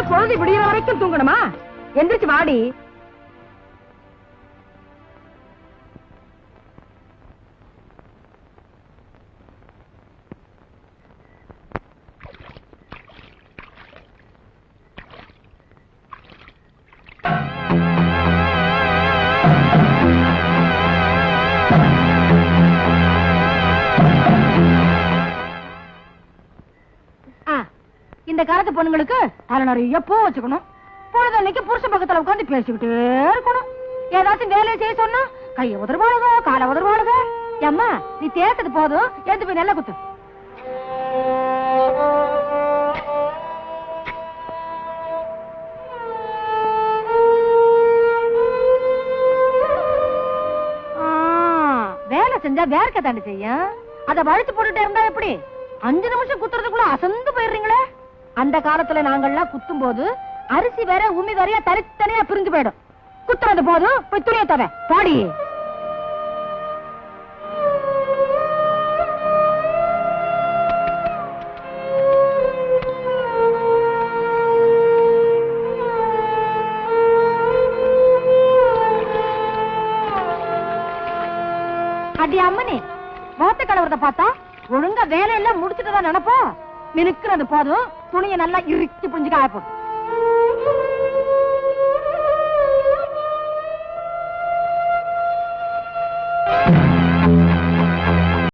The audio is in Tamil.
பொழுது விடிய வரைக்கும் தூங்கணுமா? எந்திரிச்சு வாடி. இந்த காலத்து பொண்ணுங்களுக்கு தலை நிறைய பூ வச்சுக்கணும். பொழுதன்னைக்கு புருஷ பக்கத்துல உட்காந்து பேசிக்கிட்டே இருக்கணும். ஏதாச்சும் வேலையை செய்ய சொன்னா கைய உதர்வாளுக, காலை உதர்வாளுக. அம்மா நீ தேட்டது போதும், எடுத்து போய் நல்ல குத்து. வேலை செஞ்சா வேர்க்க தாண்டி செய்யும். அத வழுத்து போட்டுட்டே இருந்தா எப்படி? 5 நிமிஷம் குத்துறதுக்குள்ள அசந்து போயிடுறீங்களே. அந்த காலத்துல நாங்கள்லாம் குத்தும் போது அரிசி வேற உமி வேறையா தனித்தனியா பிரிஞ்சு போயிடும். குத்துறது போதும், போய் துணியை தர பாடி. அடி அம்மனே, மோத்த கலவரத்தை பார்த்தா ஒழுங்கா வேலையெல்லாம் முடிச்சுட்டுதான் நினைப்போம். மினுக்குறது போதும், துணியை நல்லா இறுக்கி புரிஞ்சு காயப்போம்.